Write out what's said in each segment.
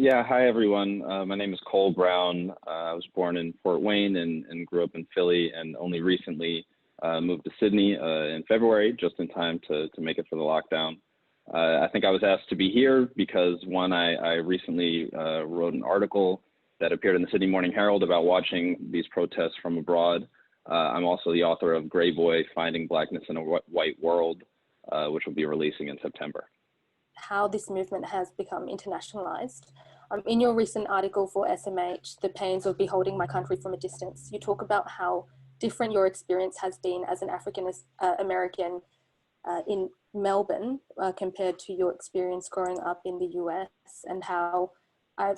Yeah, hi everyone. My name is Cole Brown. I was born in Fort Wayne and grew up in Philly, and only recently moved to Sydney in February, just in time to make it for the lockdown. I think I was asked to be here because one, I recently wrote an article that appeared in the Sydney Morning Herald about watching these protests from abroad. I'm also the author of Gray Boy: Finding Blackness in a White World, which will be releasing in September. How this movement has become internationalized. In your recent article for SMH, The Pains of Beholding My Country from a Distance, you talk about how different your experience has been as an African American in Melbourne compared to your experience growing up in the US, and how I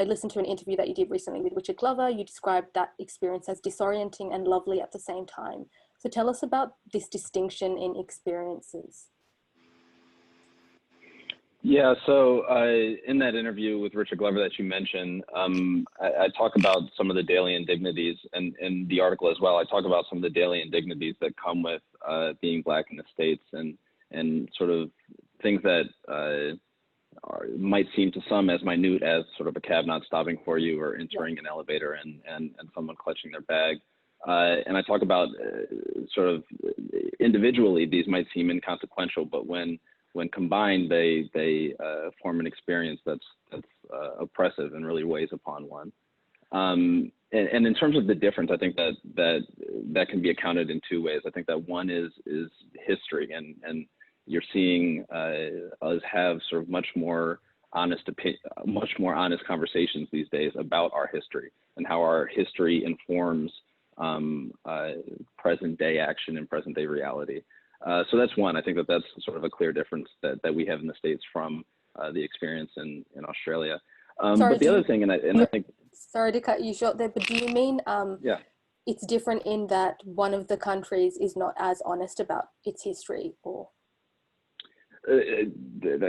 listened to an interview that you did recently with Richard Glover. You described that experience as disorienting and lovely at the same time. So tell us about this distinction in experiences. Yeah, so in that interview with Richard Glover that you mentioned, I talk about some of the daily indignities, and in the article as well, I talk about some of the daily indignities that come with being Black in the States, and sort of things that might seem to some as minute as sort of a cab not stopping for you, or entering an elevator and someone clutching their bag. And I talk about sort of individually, these might seem inconsequential, but when combined, they form an experience that's oppressive and really weighs upon one. And in terms of the difference, I think that can be accounted in two ways. I think that one is history, and you're seeing us have sort of much more honest conversations these days about our history and how our history informs present day action and present day reality. So that's one. I think that's sort of a clear difference that we have in the States from the experience in Australia. But the other thing, and I think... Sorry to cut you short there, but do you mean it's different in that one of the countries is not as honest about its history, or?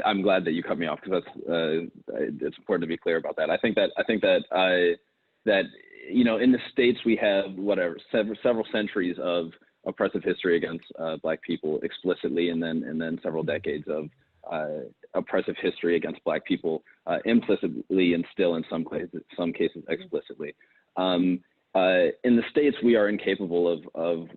I'm glad that you cut me off, because it's important to be clear about that. I think that you know, in the States we have several centuries of oppressive history against Black people explicitly, and then several decades of oppressive history against Black people implicitly, and still in some cases explicitly. In the States, we are incapable of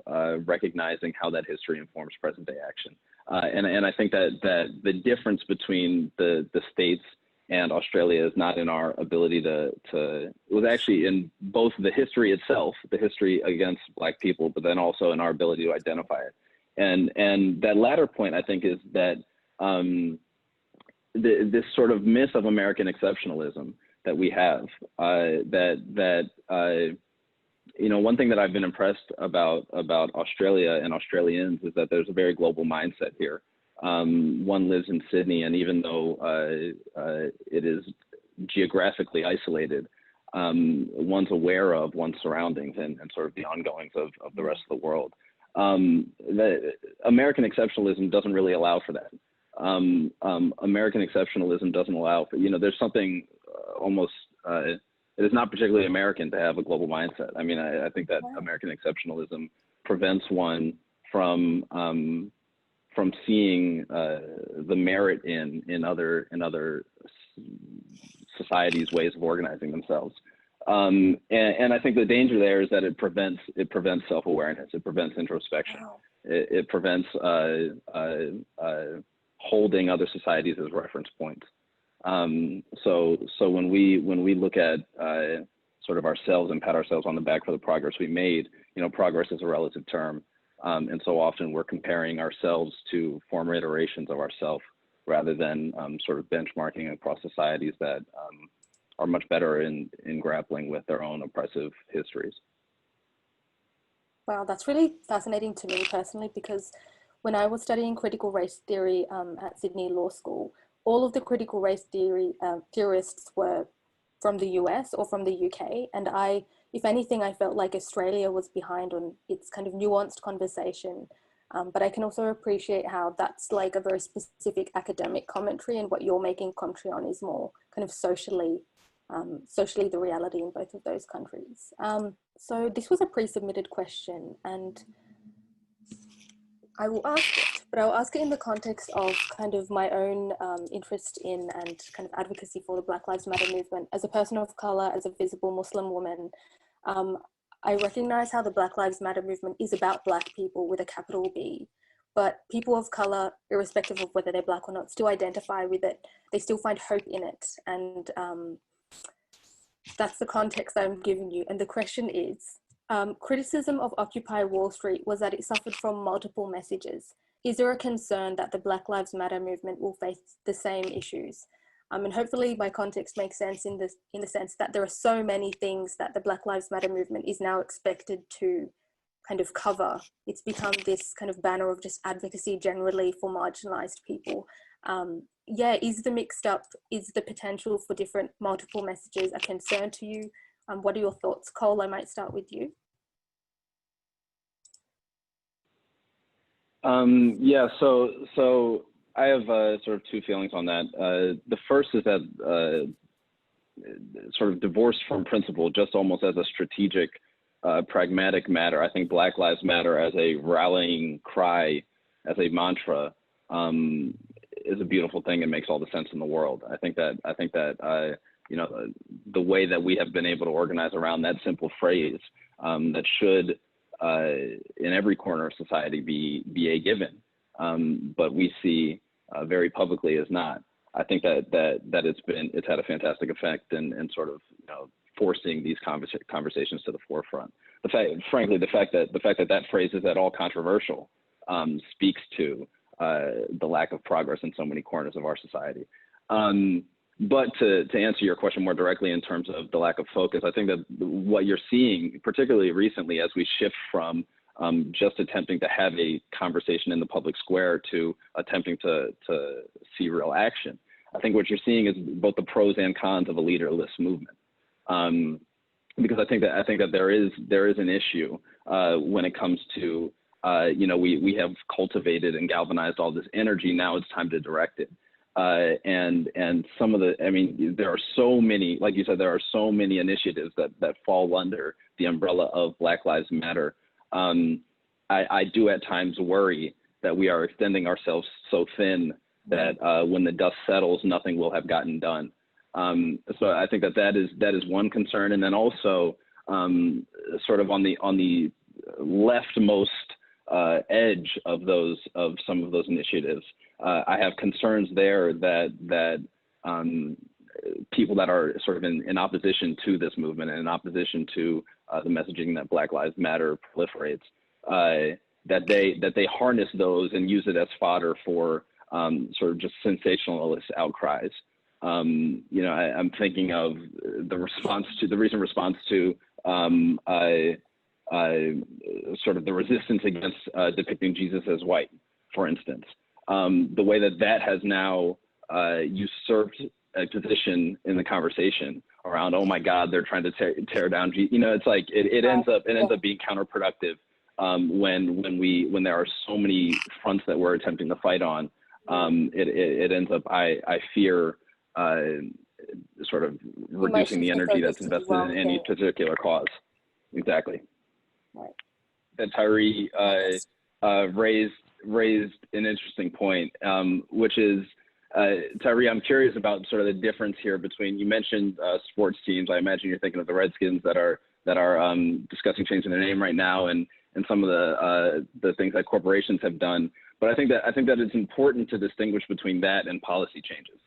recognizing how that history informs present day action. And I think that the difference between the States and Australia is not in our ability it was actually in both the history itself, the history against Black people, but then also in our ability to identify it. And that latter point, I think, is that this sort of myth of American exceptionalism that we have, you know, one thing that I've been impressed about Australia and Australians is that there's a very global mindset here. One lives in Sydney, and even though it is geographically isolated, one's aware of one's surroundings and sort of the ongoings of the rest of the world. The American exceptionalism doesn't really allow for that. American exceptionalism doesn't allow for, you know, there's something almost, it is not particularly American to have a global mindset. I mean, I think that American exceptionalism prevents one from seeing the merit in other societies' ways of organizing themselves. And I think the danger there is that it prevents self-awareness. It prevents introspection. It prevents holding other societies as reference points. So when we look at sort of ourselves and pat ourselves on the back for the progress we made, you know, progress is a relative term. And so often we're comparing ourselves to former iterations of ourselves, rather than sort of benchmarking across societies that are much better in grappling with their own oppressive histories. Wow, that's really fascinating to me personally, because when I was studying critical race theory at Sydney Law School, all of the critical race theory theorists were from the US or from the UK. And if anything, I felt like Australia was behind on its kind of nuanced conversation. But I can also appreciate how that's like a very specific academic commentary, and what you're making commentary on is more kind of socially the reality in both of those countries. So this was a pre-submitted question, and I will ask it, But I'll ask it in the context of kind of my own interest in and kind of advocacy for the Black Lives Matter movement. As a person of color, as a visible Muslim woman, I recognize how the Black Lives Matter movement is about Black people with a capital B, but people of color, irrespective of whether they're Black or not, still identify with it. They still find hope in it. And that's the context I'm giving you. And the question is, criticism of Occupy Wall Street was that it suffered from multiple messages. Is there a concern that the Black Lives Matter movement will face the same issues? And hopefully my context makes sense in the sense that there are so many things that the Black Lives Matter movement is now expected to kind of cover. It's become this kind of banner of just advocacy generally for marginalized people. Yeah, is the potential for different multiple messages a concern to you? What are your thoughts? Cole, I might start with you. Yeah, so I have sort of two feelings on that. The first is that sort of divorced from principle, just almost as a strategic, pragmatic matter. I think Black Lives Matter as a rallying cry, as a mantra, is a beautiful thing and makes all the sense in the world. I think that you know, the way that we have been able to organize around that simple phrase that should in every corner of society be a given, but we see very publicly is not. I think that it's had a fantastic effect in sort of, you know, forcing these conversations to the forefront. Frankly, the fact that phrase is at all controversial speaks to the lack of progress in so many corners of our society. But to answer your question more directly in terms of the lack of focus, I think that what you're seeing, particularly recently, as we shift from just attempting to have a conversation in the public square to attempting to see real action, I think what you're seeing is both the pros and cons of a leaderless movement. Because I think that there is an issue when it comes to you know, we have cultivated and galvanized all this energy. Now it's time to direct it. And some of the, I mean, there are so many, like you said, there are so many initiatives that fall under the umbrella of Black Lives Matter. I do at times worry that we are extending ourselves so thin that when the dust settles, nothing will have gotten done. So I think that is one concern. And then also sort of on the leftmost edge of some of those initiatives, I have concerns there that people that are sort of in opposition to this movement and in opposition to the messaging that Black Lives Matter proliferates, that they harness those and use it as fodder for sort of just sensationalist outcries. You know, I'm thinking of the recent response to sort of the resistance against depicting Jesus as white, for instance. The way that has now usurped a position in the conversation around, oh my God, they're trying to tear down Jesus. You know, it's like it ends up being counterproductive when there are so many fronts that we're attempting to fight on. It ends up, I fear, sort of reducing the energy that's invested in any particular cause. Exactly. Right. That Tyree raised an interesting point, which is, Tyree, I'm curious about sort of the difference here between, you mentioned sports teams. I imagine you're thinking of the Redskins that are discussing changing their name right now, and some of the things that corporations have done. But I think that it's important to distinguish between that and policy changes.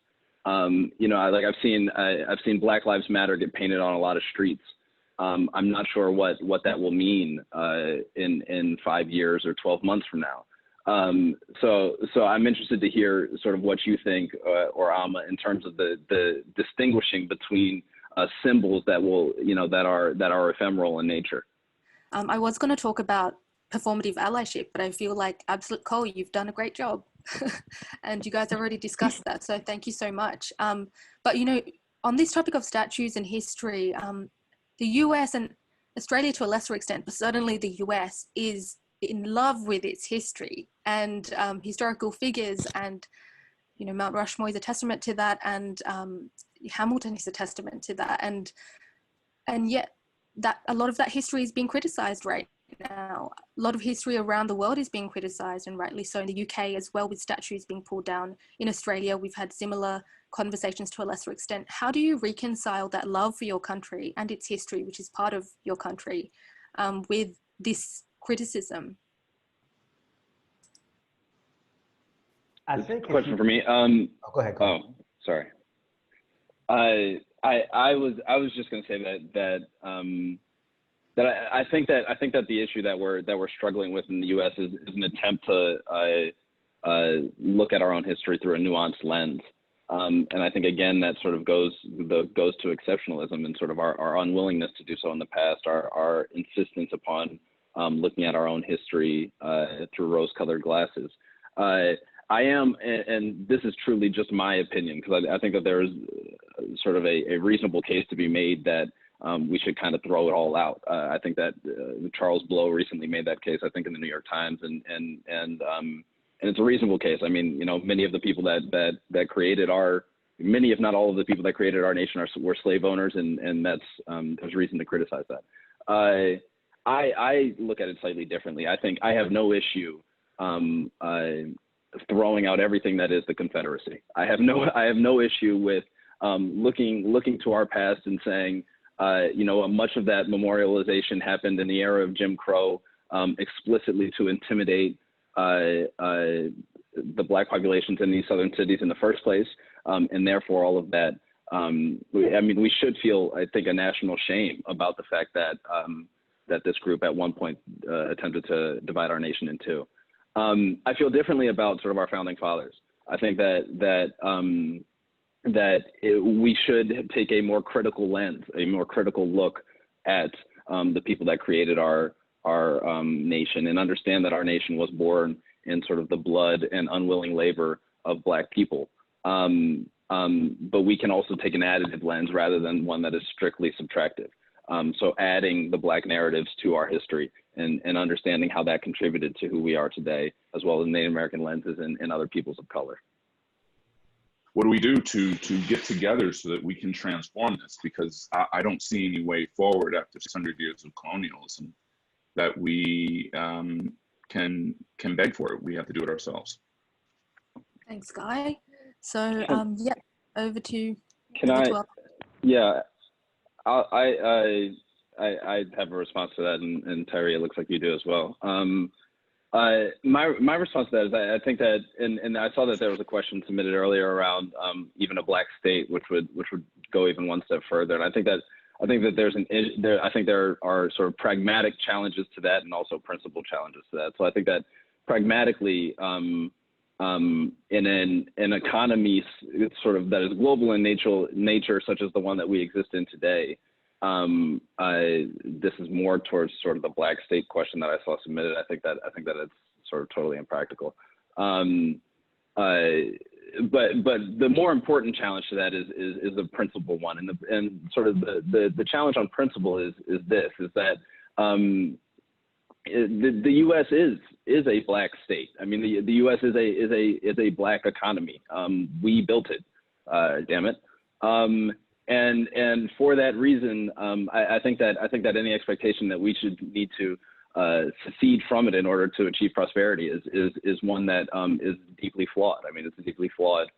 You know, I've seen Black Lives Matter get painted on a lot of streets. I'm not sure what that will mean in 5 years or 12 months from now. So I'm interested to hear sort of what you think, or Alma, in terms of the distinguishing between symbols that will, you know, that are ephemeral in nature. I was going to talk about performative allyship, but I feel like Absolute Cole, you've done a great job, and you guys already discussed that. So thank you so much. But you know, on this topic of statues and history, the US and Australia to a lesser extent, but certainly the US is in love with its history and historical figures, and you know, Mount Rushmore is a testament to that, and Hamilton is a testament to that, and yet that a lot of that history is being criticized right now. A lot of history around the world is being criticised, and rightly so, in the UK as well, with statues being pulled down. In Australia, we've had similar conversations to a lesser extent. How do you reconcile that love for your country and its history, which is part of your country, with this criticism? I think question for me. Oh, go ahead. Oh, sorry. I was just going to say that I think that the issue that we're struggling with in the U.S. is an attempt to look at our own history through a nuanced lens, and I think again that sort of goes to exceptionalism and sort of our unwillingness to do so in the past, our insistence upon looking at our own history through rose-colored glasses. I am, and this is truly just my opinion, because I think that there is sort of a reasonable case to be made that we should kind of throw it all out. I think that Charles Blow recently made that case, I think, in the New York Times, and it's a reasonable case. I mean, you know, many of the people that created many, if not all of the people that created our nation were slave owners, and that's there's reason to criticize that. I look at it slightly differently. I think I have no issue throwing out everything that is the Confederacy. I have no issue with looking to our past and saying, you know, much of that memorialization happened in the era of Jim Crow, explicitly to intimidate the Black populations in these southern cities in the first place, and therefore all of that. I mean, we should feel, I think, a national shame about the fact that that this group at one point attempted to divide our nation in two. I feel differently about sort of our founding fathers. I think that we should take a more critical lens, a more critical look at the people that created our nation, and understand that our nation was born in sort of the blood and unwilling labor of Black people. But we can also take an additive lens rather than one that is strictly subtractive. So adding the Black narratives to our history and understanding how that contributed to who we are today, as well as Native American lenses and other peoples of color. What do we do to get together so that we can transform this? Because I don't see any way forward after 600 years of colonialism that we can beg for it. We have to do it ourselves. Thanks, Guy. So yeah, over to. Yeah. I have a response to that, and Terry, it looks like you do as well. My response to that is I think that, and I saw that there was a question submitted earlier around even a Black state, which would go even one step further. And I think that there are sort of pragmatic challenges to that, and also principal challenges to that. So I think that pragmatically, in an economy sort of that is global in nature, such as the one that we exist in today, this is more towards sort of the Black state question that I saw submitted. I think that it's sort of totally impractical. But the more important challenge to that is the principle one, and sort of the challenge on principle is that the U.S. is a Black state. I mean, the U.S. is a Black economy. We built it, damn it. And for that reason, I think that any expectation that we should need to secede from it in order to achieve prosperity is one that is deeply flawed. I mean, it's a deeply flawed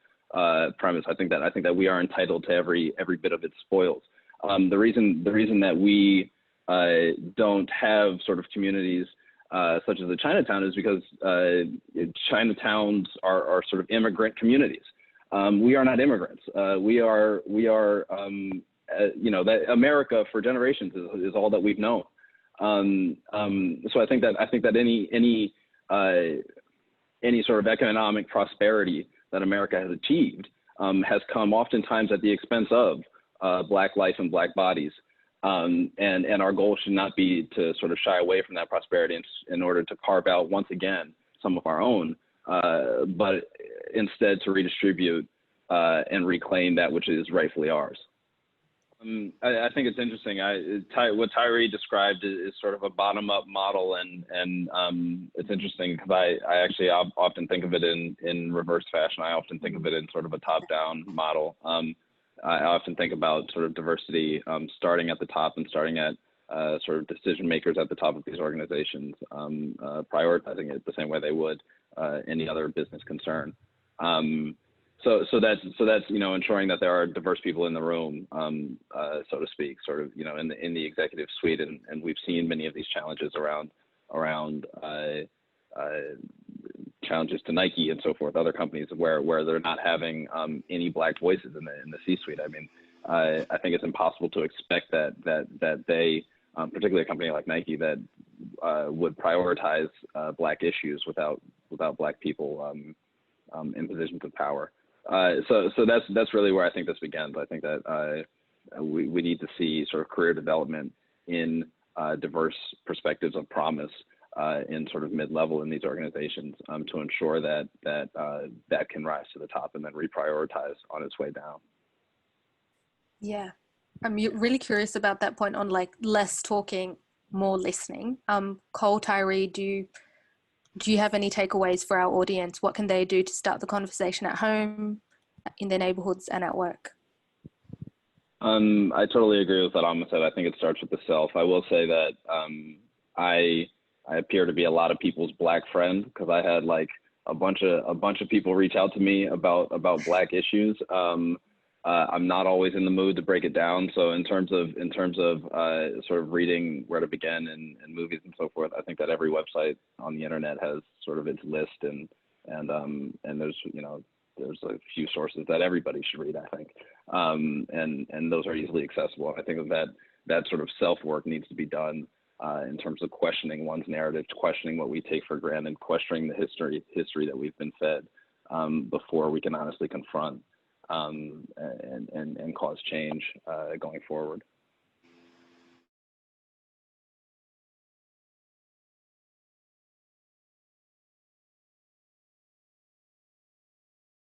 premise. I think that we are entitled to every bit of its spoils. The reason that we don't have sort of communities such as the Chinatown is because Chinatowns are sort of immigrant communities. We are not immigrants. We are you know, that America for generations is all that we've known. So I think that any sort of economic prosperity that America has achieved has come oftentimes at the expense of Black life and Black bodies. And our goal should not be to sort of shy away from that prosperity in order to carve out once again some of our own, but instead to redistribute and reclaim that which is rightfully ours. I think it's interesting. What Tyree described is sort of a bottom-up model, and it's interesting because I actually often think of it in reverse fashion. I often think of it in sort of a top-down model. I often think about sort of diversity starting at the top and starting at sort of decision makers at the top of these organizations prioritizing it the same way they would any other business concern. So that's ensuring that there are diverse people in the room, so to speak, sort of in the executive suite, and we've seen many of these challenges around challenges to Nike and so forth, other companies where they're not having any Black voices in the C-suite. I mean, I think it's impossible to expect that they, particularly a company like Nike, that would prioritize Black issues without Black people in positions of power. So that's really where I think this begins. I think that we need to see sort of career development in diverse perspectives of promise in sort of mid-level in these organizations to ensure that can rise to the top and then reprioritize on its way down. Yeah, I'm really curious about that point on like less talking, more listening. Cole, Tyree, do you have any takeaways for our audience? What can they do to start the conversation at home, in their neighborhoods, and at work? I totally agree with what Amma said. I think it starts with the self. I will say that I appear to be a lot of people's Black friend, because I had like a bunch of people reach out to me about Black issues. I'm not always in the mood to break it down. So in terms of sort of reading where to begin and movies and so forth, I think that every website on the internet has sort of its list, and there's a few sources that everybody should read, I think, and those are easily accessible. I think that sort of self-work needs to be done in terms of questioning one's narrative, questioning what we take for granted, questioning the history that we've been fed before we can honestly confront and cause change going forward.